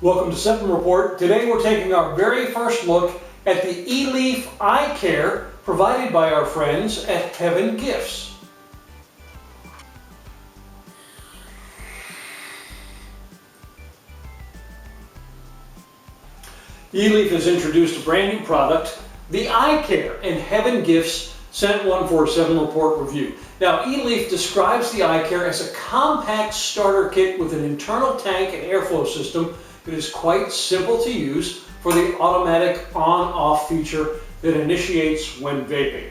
Welcome to Symptom Report. Today we're taking our very first look at the Eleaf iCare provided by our friends at Heaven Gifts. Eleaf has introduced a brand new product, the iCare, and Heaven Gifts sent one for a 7 report review. Now, Eleaf describes the iCare as a compact starter kit with an internal tank and airflow system. It is quite simple to use for the automatic on-off feature that initiates when vaping.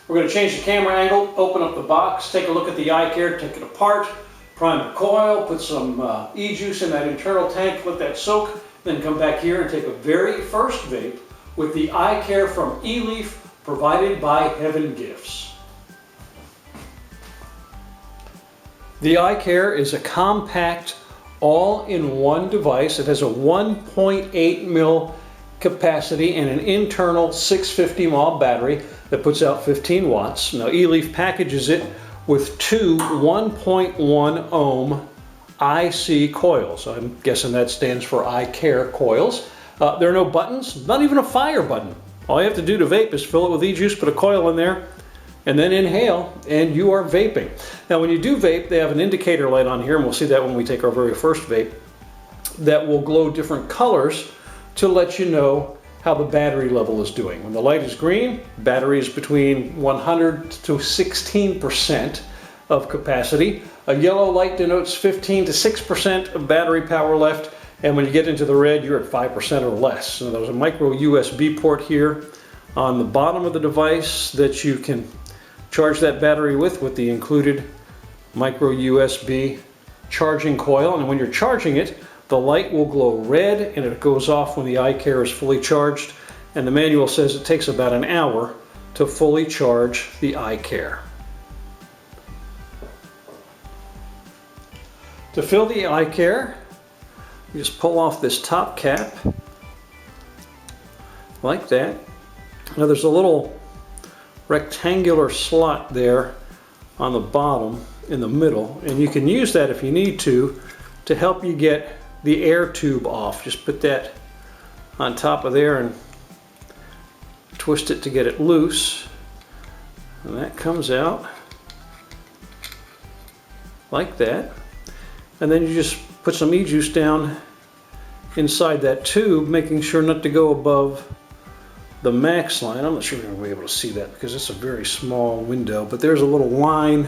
We're going to change the camera angle, open up the box, take a look at the iCare, take it apart, prime the coil, put some e-juice in that internal tank, let that soak, then come back here and take a very first vape with the iCare from Eleaf provided by Heaven Gifts. The iCare is a compact all-in-one device. It has a 1.8 mil capacity and an internal 650 mAh battery that puts out 15 watts. Now, Eleaf packages it with two 1.1 ohm IC coils. I'm guessing that stands for iCare coils. There are no buttons, not even a fire button. All you have to do to vape is fill it with e-juice, put a coil in there, and then inhale, and you are vaping. Now, when you do vape, they have an indicator light on here, and we'll see that when we take our very first vape, that will glow different colors to let you know how the battery level is doing. When the light is green, battery is between 100 to 16% of capacity. A yellow light denotes 15 to 6% of battery power left, and when you get into the red, you're at 5% or less. So there's a micro USB port here on the bottom of the device that you can charge that battery with the included micro USB charging coil. And when you're charging it, the light will glow red and it goes off when the iCare is fully charged. And the manual says it takes about an hour to fully charge the iCare. To fill the iCare, you just pull off this top cap like that. Now there's a little rectangular slot there on the bottom in the middle, and you can use that if you need to help you get the air tube off. Just put that on top of there and twist it to get it loose, and that comes out like that. And then you just put some e-juice down inside that tube, making sure not to go above the max line. I'm not sure you're going to be able to see that because it's a very small window, but there's a little line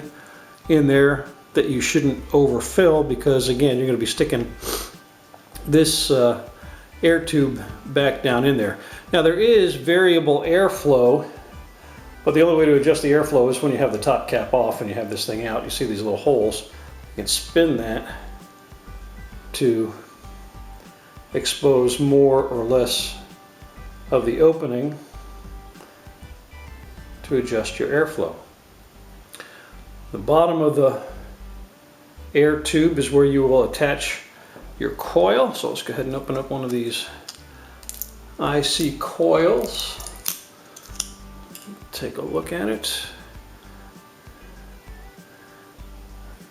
in there that you shouldn't overfill because, again, you're going to be sticking this air tube back down in there. Now, there is variable airflow, but the only way to adjust the airflow is when you have the top cap off and you have this thing out. You see these little holes. You can spin that to expose more or less of the opening to adjust your airflow. The bottom of the air tube is where you will attach your coil. So let's go ahead and open up one of these IC coils. Take a look at it.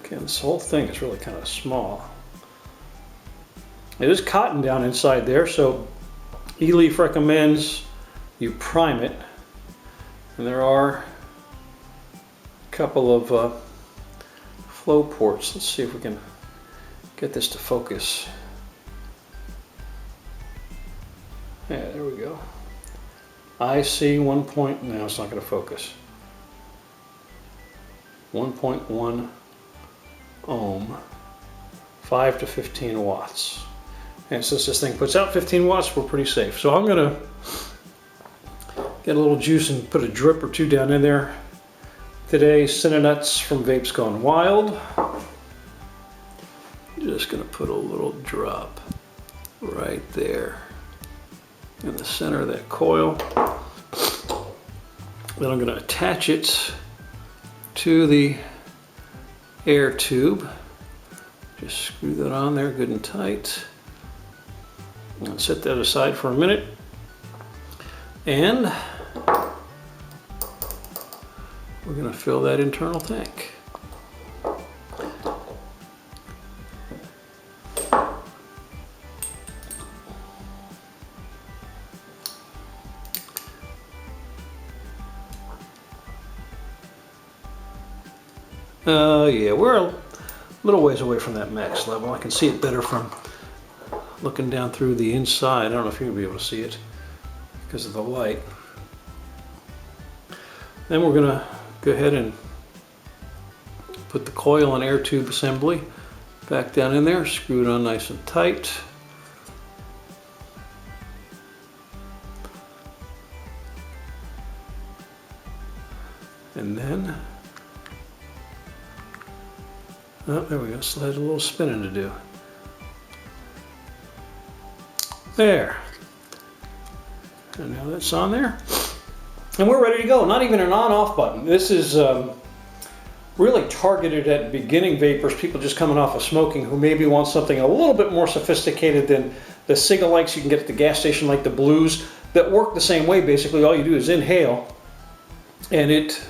Again, this whole thing is really kind of small. It is cotton down inside there, so Eleaf recommends you prime it, and there are a couple of flow ports. Let's see if we can get this to focus. Yeah, there we go. IC 1 point, no, it's not going to focus. 1.1 ohm, 5 to 15 watts. And since this thing puts out 15 watts, we're pretty safe. So I'm gonna get a little juice and put a drip or two down in there. Today, Cinnanuts from Vapes Gone Wild. Just gonna put a little drop right there in the center of that coil. Then I'm gonna attach it to the air tube. Just screw that on there good and tight. And set that aside for a minute. And we're going to fill that internal tank. Yeah, we're a little ways away from that max level. I can see it better from looking down through the inside. I don't know if you're gonna be able to see it because of the light. Then we're gonna go ahead and put the coil and air tube assembly back down in there, screw it on nice and tight. And then, oh, there we go, still has a little spinning to do. There. And now that's on there. And we're ready to go. Not even an on-off button. This is really targeted at beginning vapors, people just coming off of smoking who maybe want something a little bit more sophisticated than the Cigalikes you can get at the gas station, like the Blues, that work the same way. Basically, all you do is inhale and it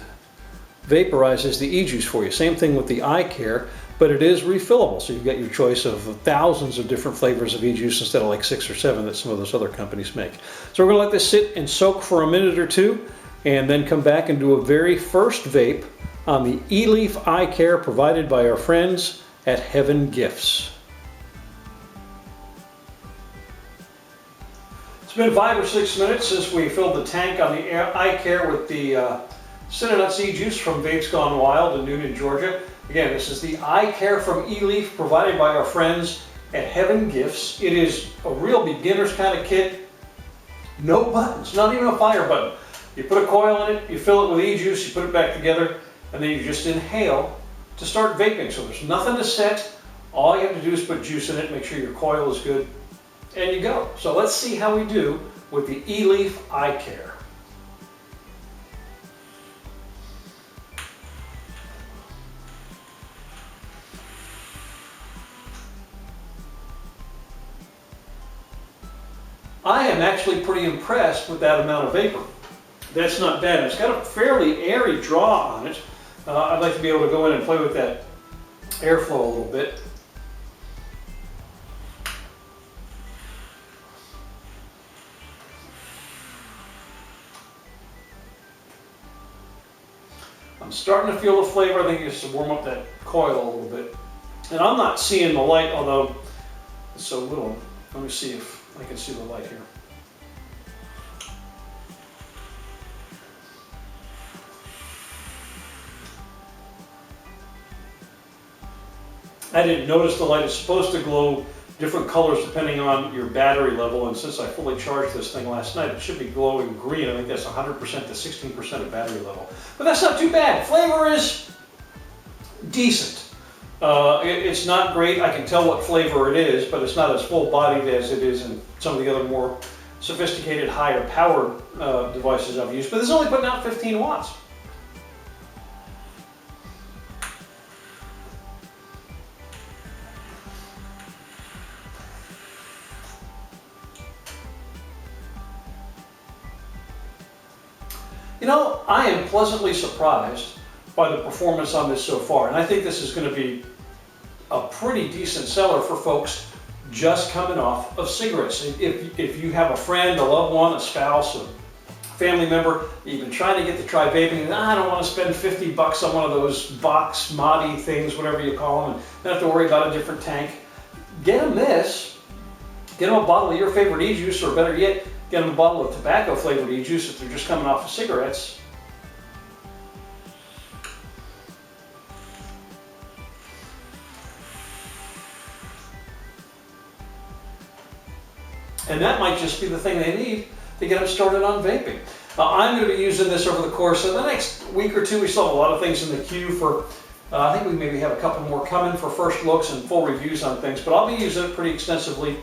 vaporizes the e-juice for you. Same thing with the iCare, but it is refillable. So you've got your choice of thousands of different flavors of e-juice instead of like 6 or 7 that some of those other companies make. So we're gonna let this sit and soak for a minute or two and then come back and do a very first vape on the Eleaf iCare provided by our friends at Heaven Gifts. It's been 5 or 6 minutes since we filled the tank on the iCare with the Cinnamon e-juice from Vapes Gone Wild in Newnan, Georgia. Again, this is the iCare from Eleaf provided by our friends at Heaven Gifts. It is a real beginner's kind of kit. No buttons, not even a fire button. You put a coil in it, you fill it with e-juice, you put it back together, and then you just inhale to start vaping. So there's nothing to set. All you have to do is put juice in it, make sure your coil is good, and you go. So let's see how we do with the Eleaf iCare. I am actually pretty impressed with that amount of vapor. That's not bad. It's got a fairly airy draw on it. I'd like to be able to go in and play with that airflow a little bit. I'm starting to feel the flavor. I think it's to warm up that coil a little bit. And I'm not seeing the light, although it's so little. Let me see if I can see the light here. I didn't notice the light. It's supposed to glow different colors depending on your battery level, and since I fully charged this thing last night, it should be glowing green. I think that's 100% to 16% of battery level. But that's not too bad. Flavor is decent. It's not great. I can tell what flavor it is, but it's not as full-bodied as it is in some of the other more sophisticated, higher powered devices I've used. But this is only putting out 15 watts. You know, I am pleasantly surprised by the performance on this so far, and I think this is going to be a pretty decent seller for folks just coming off of cigarettes. If you have a friend, a loved one, a spouse, a family member, you've been trying to get to try vaping, and I don't want to spend 50 bucks on one of those box Modi things, whatever you call them, and not have to worry about a different tank. Get them this. Get them a bottle of your favorite e-juice, or better yet, get them a bottle of tobacco flavored e-juice if they're just coming off of cigarettes. And that might just be the thing they need to get them started on vaping. I'm going to be using this over the course of the next week or two. We still have a lot of things in the queue for, I think we maybe have a couple more coming for first looks and full reviews on things, but I'll be using it pretty extensively.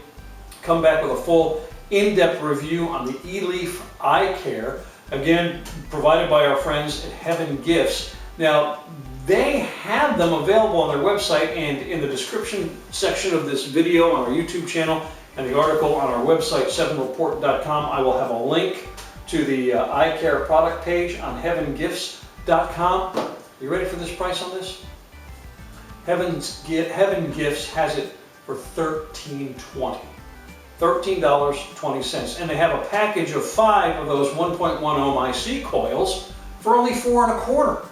Come back with a full in-depth review on the Eleaf iCare, again, provided by our friends at Heaven Gifts. Now, they have them available on their website, and in the description section of this video on our YouTube channel and the article on our website, 7report.com, I will have a link to the iCare product page on heavengifts.com. You ready for this price on this? Heaven Gifts has it for $13.20. $13.20, and they have a package of 5 of those 1.1 ohm IC coils for only $4.25.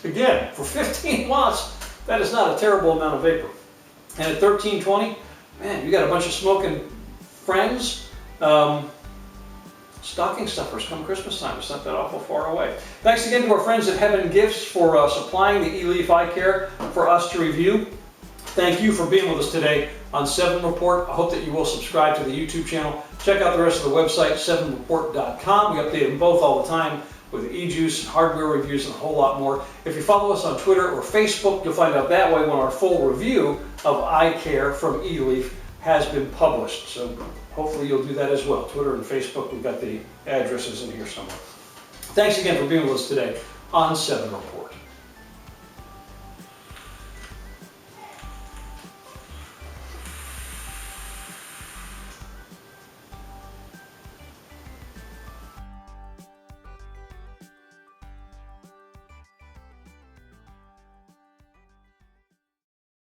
Again, for 15 watts, that is not a terrible amount of vapor. And at 1320, man, you got a bunch of smoking friends. Stocking stuffers come Christmas time. It's not that awful far away. Thanks again to our friends at Heaven Gifts for supplying the eLeaf iCare for us to review. Thank you for being with us today on 7 Report. I hope that you will subscribe to the YouTube channel. Check out the rest of the website, 7report.com. We update them both all the time with e-juice, hardware reviews, and a whole lot more. If you follow us on Twitter or Facebook, you'll find out that way when our full review of iCare from eLeaf has been published. So hopefully you'll do that as well. Twitter and Facebook, we've got the addresses in here somewhere. Thanks again for being with us today on 7 Report.